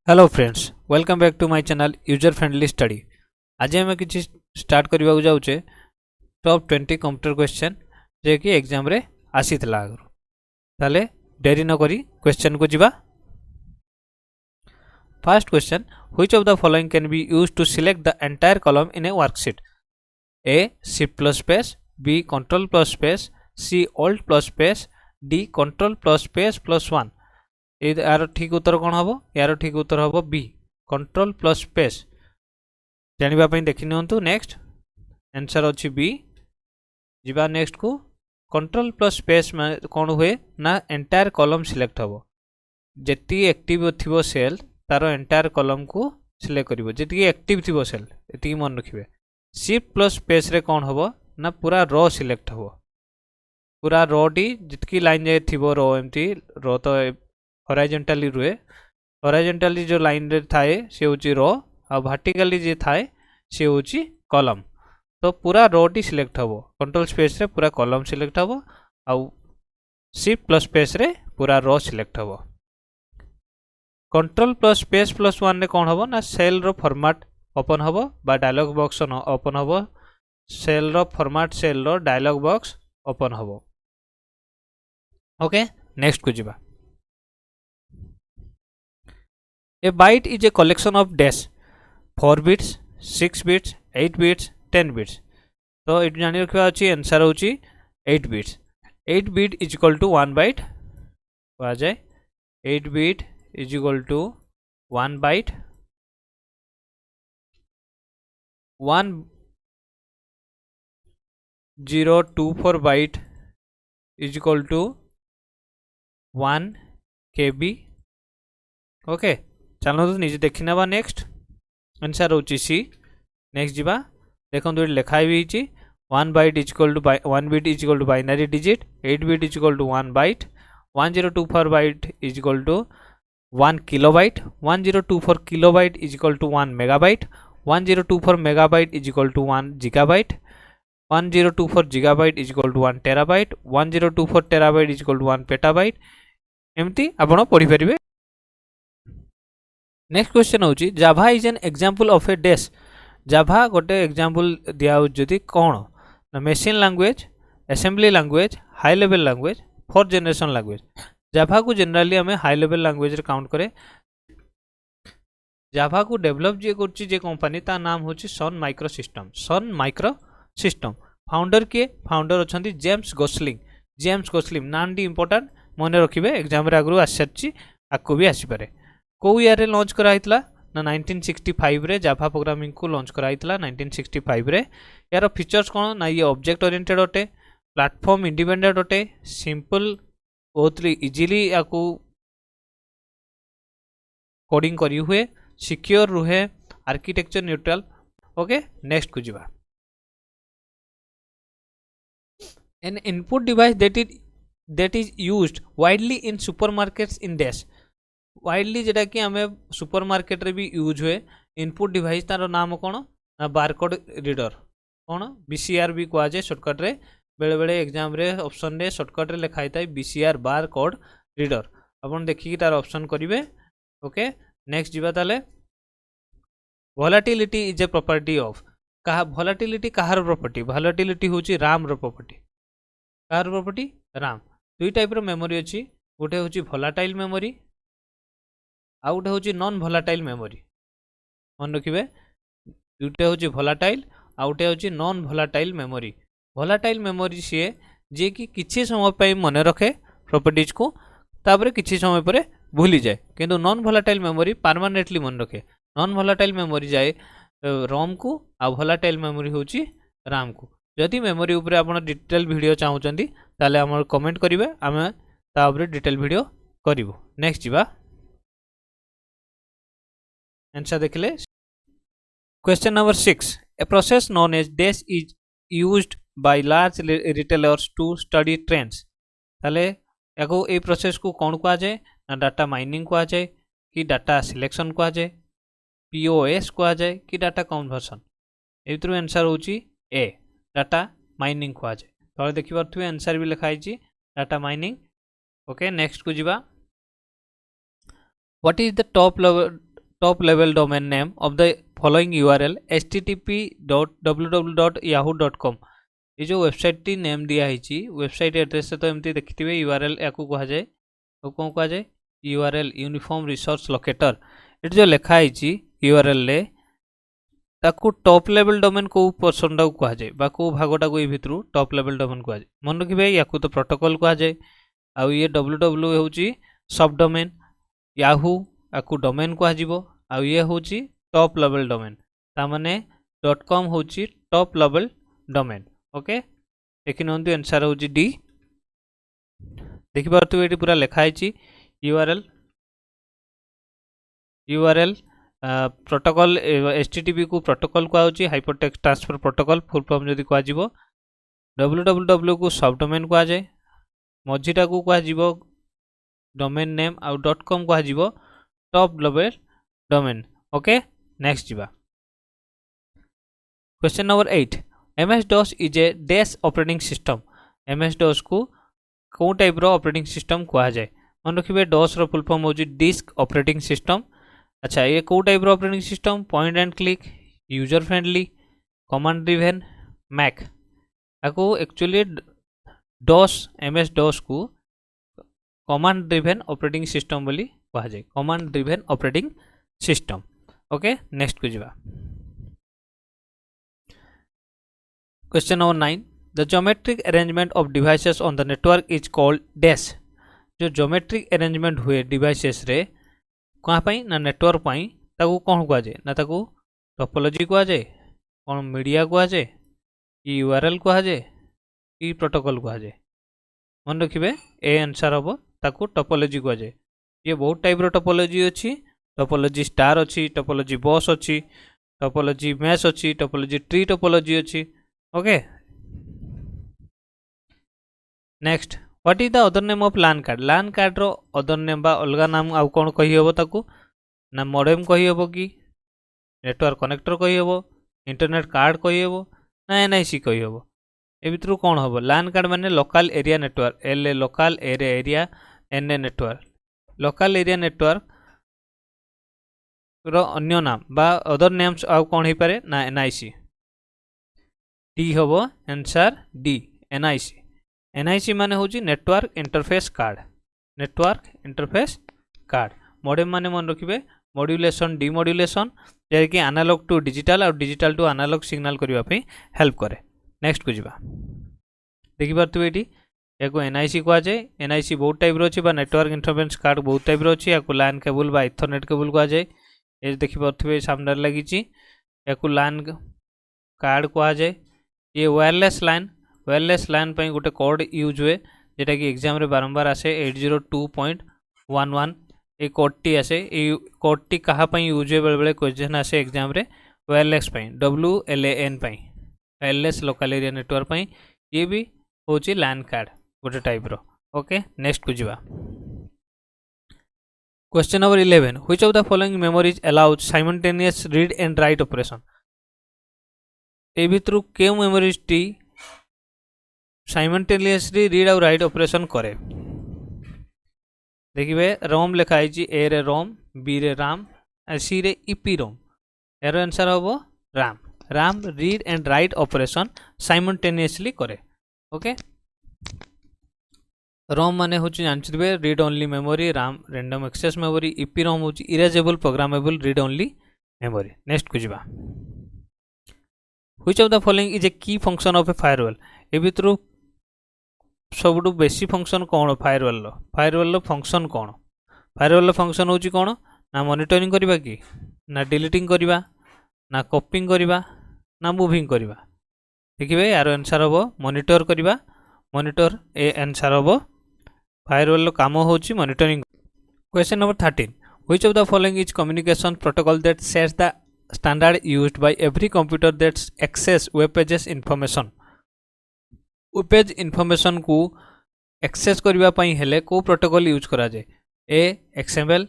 Hello friends, welcome back to my channel user friendly study. आज आम कि start करने जाऊे टॉप 20 कंप्यूटर क्वेश्चन जे कि एग्जाम रे आसीथिला आगु। ताले डेरी न करी क्वेश्चन को जिबा। First question, which of the following can be used to select the entire column in a worksheet? A shift plus space, B control plus space, C alt plus space, D control plus space plus 1। यार ठीक उत्तर कौन हम? यार ठीक उत्तर हम B control plus space. जानापी देखी नियंतु। Next answer अच्छी B. जीवा नेक्स्ट को। कंट्रोल प्लस स्पेस कौन हुए ना एंटायर कॉलम सिलेक्ट हम। जी एक्टिव थी सेल तार एंटायर कॉलम को सिलेक्ट कर जी एक्टिव थी सेल ये मन रखिए। शिफ्ट प्लस स्पेस रे कौन हम ना पूरा रो सिलेक्ट हम। पूरा रो टी जितकी लाइन जाए थी रो एमती रो तो हॉरिजॉन्टली रुए। हॉरिजॉन्टली जो लाइन रे थाए से होची रो आ वर्टिकली जे थाए से होची कॉलम। तो पूरा रो टी सिलेक्ट हबो। कंट्रोल स्पेस रे पूरा कॉलम सिलेक्ट हबो आ शिफ्ट प्लस स्पेस रे पूरा रो सिलेक्ट हबो। कंट्रोल प्लस स्पेस प्लस 1 रे कौन हबो ना सेल रो फॉर्मेट ओपन हबो बा डायलॉग बॉक्स ओपन हबो। Cell row format cell row dialogue box open हबो। ओके, नेक्स्ट को जिबा। A byte is a collection of dash 4 bits, 6 bits, 8 bits, 10 bits. तो ये जानी रखा अच्छी आंसर होची 8 bits. 8 bit is equal to 1 byte. आ जाए 8 bit is equal to 1 byte. 1024 byte is equal to 1 KB. Okay, चलो तो निजे देखी ना। नेक्स्ट आंसर होची सी। नेक्स्ट जीवा देखो ये लिखाई भी होची 1 byte is equal to 1 bit is equal to binary digit, 8 bit is equal to 1 byte, 1024 byte is equal to 1 kilobyte, 1024 kilobyte is equal to 1 megabyte, 1024 megabyte is equal to 1 gigabyte, 1024 gigabyte is equal to 1 terabyte, 1024 terabyte is equal to 1 petabyte। एमती आपण पढ़ी परिबे। Next question होची Java is an example of a dash. Java गोटे example दिया जदि कौन ना machine language, assembly language, high level language, 4th generation language. Java को जनरली आम हाई लेवल लैंग्वेज रे काउंट करे। जाभा को डेवलप जे करछि जे कंपनी ता नाम होची Sun Micro System. Sun Micro System founder किए? फाउंडर अछंती जेम्स गोसलिंग। जेम्स गोसलिंग नाम टी इंपोर्टेंट मन रखिबे। एग्जाम रे आगु आसी आकु भी आसी पारे। को ईयर रे लॉन्च कराइतला ना 1965 रे जाभा प्रोग्रामिंग को लॉन्च कराइतला 1965 रे। यार फीचर्स कौन ना ये ऑब्जेक्ट ओरिएंटेड अटे, प्लेटफॉर्म इंडिपेंडेंट अटे, सिंपल बहुत इजीली याकू कोडिंग करी हुए, सिक्योर रुहे, आर्किटेक्चर न्यूट्रल। ओके, नेक्स्ट को जिबा। An input device that is used widely in supermarkets in dash। Widely जेटा कि आम सुपर मार्केट रे भी यूज हुए इनपुट डिवाइस तार नाम कौन ना बारकोड रीडर। कौन बीसीआर भी कह जाए शॉर्टकट रे। बेले बेले एग्जाम रे ऑप्शन रे शॉर्टकट रे लिखाई था बीसीआर बारकोड रीडर। अपन देखिए तार ऑप्शन करेंगे। ओके, नेक्स्ट जीवा ताले। Volatility is a property of कहा। वोलाटिलिटी कहार प्रॉपर्टी? वोलाटिलिटी होची राम रो प्रॉपर्टी। कहार प्रॉपर्टी? राम। दुई टाइप रो मेमोरी अच्छी। गोटे होची वोलाटाइल मेमोरी आउ गोटे हूँ नॉन वोलाटाइल मेमोरी। मन रखिए दुटे हूँ वोलाटाइल आउ गोटे हूँ non volatile memory. Volatile memory सी जे कि किसी समय पर मन रखे प्रॉपर्टीज को तापर किसी समय पर भूली जाए, किंतु नॉन वोलाटाइल मेमोरी परमानेंटली मन रखे। नॉन वोलाटाइल मेमोरी जाए रोम को आ वोलाटाइल मेमोरी हूँ राम को। जदि मेमोरी उपरे आप डिटेल वीडियो चाहूँगी ताले आम कमेंट करेंगे, आम तापर डिटेल वीडियो करूँ। नेक्स्ट जीवा आंसर देखले। Question number 6, a process known as dash is used by large retailers to study trends. ताले याको ए प्रोसेस को कौन कह जाए ना डाटा माइनिंग कह जाए कि डाटा सिलेक्शन कह जाए, पीओएस कह जाए कि डाटा कन्वर्सन। ए आंसर होची ए डाटा माइनिंग कह जाए। तो देखि पारथुवे आंसर भी लिखाई डाटा माइनिंग। ओके, नेक्स्ट को जिबा। What is the top level top level domain name of the following URL http://www.yahoo.com। ये जो वेबसाइट टी नेम दिया है वेबसाइट एड्रेस से तो एमती देखिए URL या कह जाए तो कौन कह जाए URL यूनिफॉर्म रिसोर्स लोकेटर। ये जो लिखा है URL ले ताकू टॉप लेवल डोमेन को पर्सन टाक कह जाए बा को भागटा को भितर टॉप लेवल डोमेन कह जाए। मन रखिए या तो प्रोटोकॉल कह जाए आउ ये www हूँ सब डोमेन याहू आपको डोमेन कह आउ ये हूँ टॉप लेवल डोमेन तामाने .com हूँ टॉप लेवल डोमेन। ओके देखि नंतु आंसर हूँ डी। देखि पारथु एटी पूरा लिखा है यूआरएल प्रोटोकॉल HTTP को प्रोटोकॉल कहुची hypertext transfer protocol full form जदि कह www को सब डोमेन कह जाए मझीटा को कह डोमेन नेम आउ .com कह top level domain. Okay next जीवा question number 8 MS DOS is a dash operating system. MS DOS को कौ टाइप रो ऑपरेटिंग सिस्टम कह जाए। मन रखिए DOS रो फुल फॉर्म होची डिस्क ऑपरेटिंग सिस्टम। अच्छा ये कौ टाइप रो operating system point and click user friendly command driven Mac आपको एक्चुअली MS DOS को कमांड ड्रिवेन ऑपरेटिंग सिस्टम बोली कह जाए command driven operating system. Okay next को जीवा question number 9 the geometric arrangement of devices on the network is called dash. जो geometric arrangement हुए devices रे कहाँ पाई ना नेटवर्क पाई ताको कौन कह जाए ना ताको टोपोलॉजी कह जाए कौन मीडिया कह जाए URL कह जाए कि प्रोटोकॉल कह जाए। मन रखिए ए आंसर हम ताको टोपोलॉजी कह जाए। ये बहुत टाइप रो टोपोलॉजी अच्छी टोपोलॉजी स्टार अच्छी टोपोलॉजी बस अच्छी टोपोलॉजी मैश अच्छी टोपोलॉजी ट्री टोपोलॉजी अच्छी। Okay next what is the other name of LAN card. LAN card रो अदर नेम बा अलगा नाम आउ कौन कही हबो ताकू ना मॉडेम कही हबो कि नेटवर्क कनेक्टर कही हबो इंटरनेट कार्ड कही हबो ना NIC कही हबो। ए भितर कौन हबो LAN कार्ड माने local area network LA local area NA network local area network रो अन्य नाम बा अदर नेम्स आउ कौन ही पारे ना NIC डी हबो आंसर डी NIC माने होची नेटवर्क इंटरफेस कार्ड मॉडेम माने मन रखिए मॉड्यूलेशन डिमॉड्यूलेशन जे कि एनालॉग टू डिजिटल और डिजिटल टू एनालॉग सिग्नल करबा पे हेल्प करे। नेक्स्ट को जीवा देखि पारतु एटी एको NIC कह जाए NIC बहुत टाइप रो अछि बा नेटवर्क इंटरफेस कार्ड बहुत टाइप रो अछि एको LAN केबल बा इथरनेट केबल कह जाए। ए देखि पारथुबे सामने लागि छि एको LAN कार्ड कह जाए। ये वायरलेस लाइन पे गोटे कोड यूज हुए जेटा कि एग्जाम रे बारंबार आसे 802.11 ये कोड टी आसे ये कोड टी कहाँ पे यूज हुए बेले बेले क्वेश्चन आसे एग्जाम रे वायरलेस पे WLAN पे वायरलेस लोकल एरिया नेटवर्क पे ये भी होची LAN कार्ड गोटे टाइप रो। ओके नेक्स्ट को जीवा question number 11 which of the following memories allows simultaneous read and write operation. ए भितर के मेमोरीज टी साइमल्टेनियसली रीड और राइट ऑपरेशन करे। देखिए रोम लिखा है ए रे रोम बी रे राम सी रे ईपी रोम यार आंसर हम RAM read and write operation simultaneously करे। ओके रोम माने होची जानथिबे read only memory RAM random access memory EPROM होची erasable programmable read only memory. Next को जीवा which of the following is a key function of a firewall. ए भितर सबुठु बेसी फंक्शन कौन फायरवॉल फंक्शन कौन फायरवॉल फंक्शन होची कौन ना मॉनिटरिंग करबा कि ना डिलीटिंग करबा ना कॉपिंग करबा ना मूविंग करबा। देखिए यार आंसर हम मॉनिटर करबा मॉनिटर ए आंसर हम फायरवॉल काम होची monitoring. Question number 13 which of the following is communication protocol that sets the standard used by every computer that access web pages information। web page information को access करबा पई हेले को protocol use करा जाए ए XML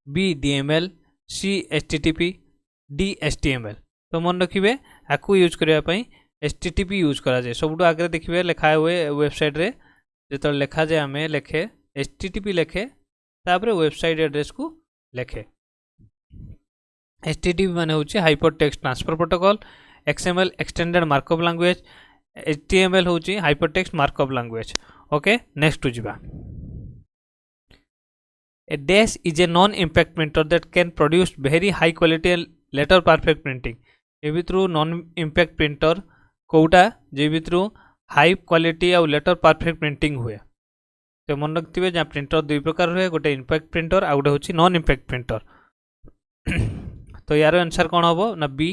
बी DML सी HTTP D HTML। तो मन रखिए आपको यूज करबा पई HTTP यूज करा जाए। सबुठ आगे देखिए लिखा हुए वेबसाइट रे जो लिखा जाए आम लेखे HTTP लेखे तापर वेबसाइट एड्रेस को लेखे। HTTP माने होची hyper text transfer protocol, XML extended markup language, HTML होची hyper text markup language. Okay next जिबा। A dash is a non-impact printer that can produce very high quality letter perfect printing। A भितरु non impact printer Kota J भितरु high quality और letter perfect printing हुए। तो मन रखिए जहाँ printer दुई प्रकार हुए, गोटे इम्पैक्ट प्रिंटर आ गोटे होची नॉन इम्पैक्ट प्रिंटर। तो यार आंसर कौन हम ना B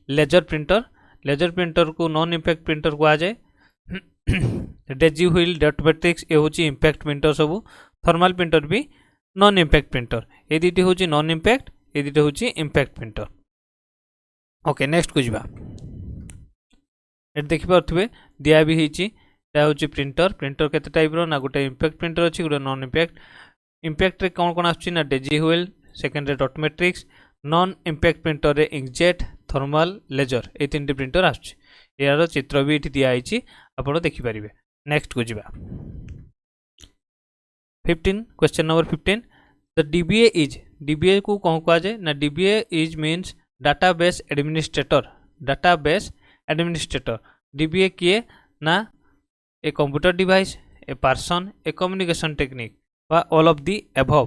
laser printer. Laser printer को नॉन इम्पैक्ट प्रिंटर कह जाए। डेजी व्हील डॉट मैट्रिक्स ये होची इम्पैक्ट प्रिंटर सब। थर्मल प्रिंटर भी नॉन इम्पैक्ट प्रिंटर। ये दुईटी होची नॉन इम्पैक्ट, ये दुईटा होची इम्पैक्ट प्रिंटर। ओके नेक्स्ट को जिबा। ये देखि पारथुबे दिया भी हिची होची प्रिंटर। प्रिंटर केते टाइप रो ना गोटे इम्पैक्ट प्रिंटर अछि, गोटे नॉन इम्पैक्ट। इम्पैक्ट रे कोन कोन आछि ना डेजी व्हील, सेकंड रे dot matrix, non impact printer रे इंकजेट, थर्मल, लेजर ये तीन प्रिंटर आछि। यार चित्र भी इठी दिया हिची आपण देखि परिबे। नेक्स्ट को जिबा। 15 question number 15 the DBA is, DBA को कौन कहा जाए ना DBA is means database administrator. Database administrator DBA किए ना a computer device, a person, A communication technique बा ऑल ऑफ दी एबव।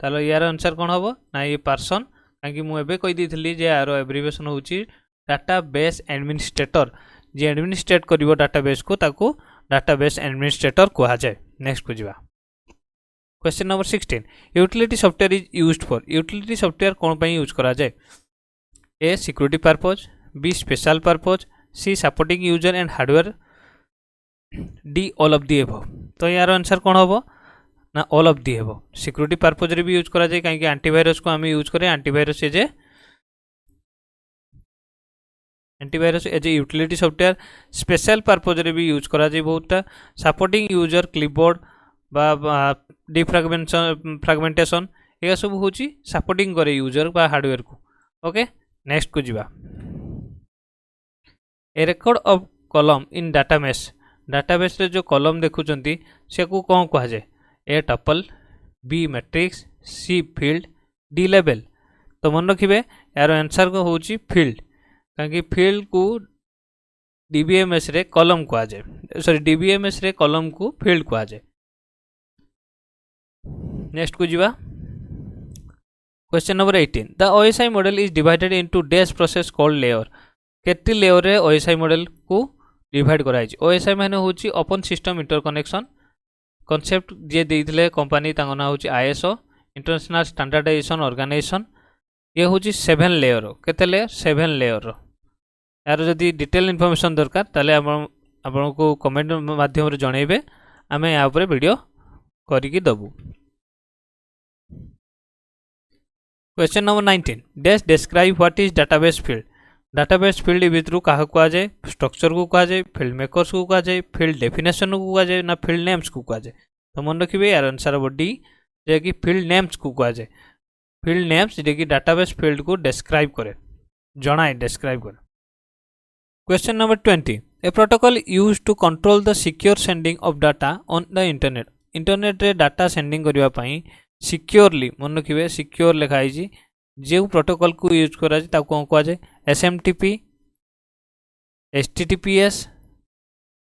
तालो यार आंसर कौन हम ना ये पर्सन, कहीं मुझे कही थी जे यार एब्रिविएशन होची डाटाबेस एडमिनिस्ट्रेटर। जे एडमिनिस्ट्रेट करिवो डाटाबेस को ताको डाटाबेस एडमिनिस्ट्रेटर कहा जाए। नेक्स्ट को जिबा। Question number 16 utility software is used for. Utility software कौन पे यूज करा जाए? A security purpose, B special purpose, C supporting user and hardware, D all of the above. तो यार आंसर कौन हम ना all of the above. Security purpose रे भी यूज करा जाए, कहीं एंटीवायरस को आम यूज करें। Antivirus as a utility software. Special purpose रे भी यूज करा जाए बहुतटा। सपोर्टिंग यूजर कीबोर्ड बा फ्रैगमेंटेशन यह सब हूँ सपोर्टिंग करे यूजर बा हार्डवेयर को। ओके नेक्स्ट को जिबा। A record of column in database. Database रे जो कॉलम देखुचंती से को कौन कहा जाए? A tuple, B matrix, C field, D level. तो मन रखिए यार आंसर को होची फील्ड, कहीं फील्ड को DBMS रे कॉलम कहा जाए, सॉरी DBMS रे कॉलम को फील्ड कहा जाए। नेक्स्ट को जिबा। Question number 18 the OSI model is divided into dash process called layer. केटी लेयर रे OSI मॉडल को डिवाइड कराई। OSI माने होची ओपन सिस्टम इंटरकनेक्शन कॉन्सेप्ट जे देइथिले कंपनी तांगो ना होची ISO इंटरनेशनल स्टैंडर्डाइजेशन ऑर्गेनाइजेशन। ये होची 7 लेयर। केते लेयर? 7 लेयर। यार जदि डिटेल इन्फॉर्मेशन दरकार ताले आपण को कमेंट माध्यम रे जणैबे, आमे या ऊपर वीडियो करिकि दबु। Question number 19 dash describe what is database field. Database field भितर क्या कह जाए? स्ट्रक्चर को कह जाए, फील्ड मेकर्स को कह जाए, फील्ड डेफिनेशन को कह जाए, ना फील्ड नेम्स को कह जाए। तो मन रखिए यार आंसर हम डी जे कि फील्ड नेम्स को कह जाए। फील्ड नेम्स जे कि डाटाबेस फील्ड को डिस्क्राइब करे, जनाए डिस्क्राइब करे। Question number 20 a protocol use to control the secure sending of data on the internet. Internet रे डाटा सेंडिंग करबा पई सिक्योरली मन रखिए सिक्योर लिखाई जो प्रोटोकॉल को यूज करा जाए कौन कह जाए? SMTP, HTTPS,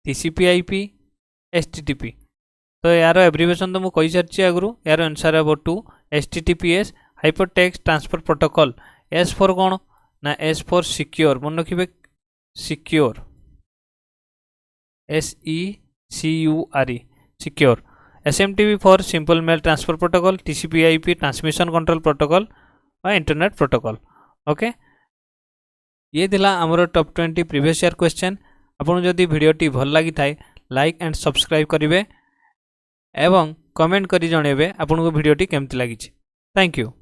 TCP/IP, HTTP। तो यार एब्रिविएशन तो मुझे सारी आगु। यार आंसर हे two HTTPS hyper text transfer protocol. S for कौन ना S फॉर सिक्योर। मन रखिए secure, SECURE secure. SMTP for simple mail transfer protocol. TCP/IP transmission control protocol और इंटरनेट प्रोटोकॉल। ओके ये थिला हमरो टॉप 20 प्रीवियस ईयर क्वेश्चन। आपन जदि वीडियोटी भल लगी थाए लाइक एंड सब्सक्राइब करिवे एवं कमेंट करी जणेबे आपन को वीडियोटी केमति लागिछि। Thank you.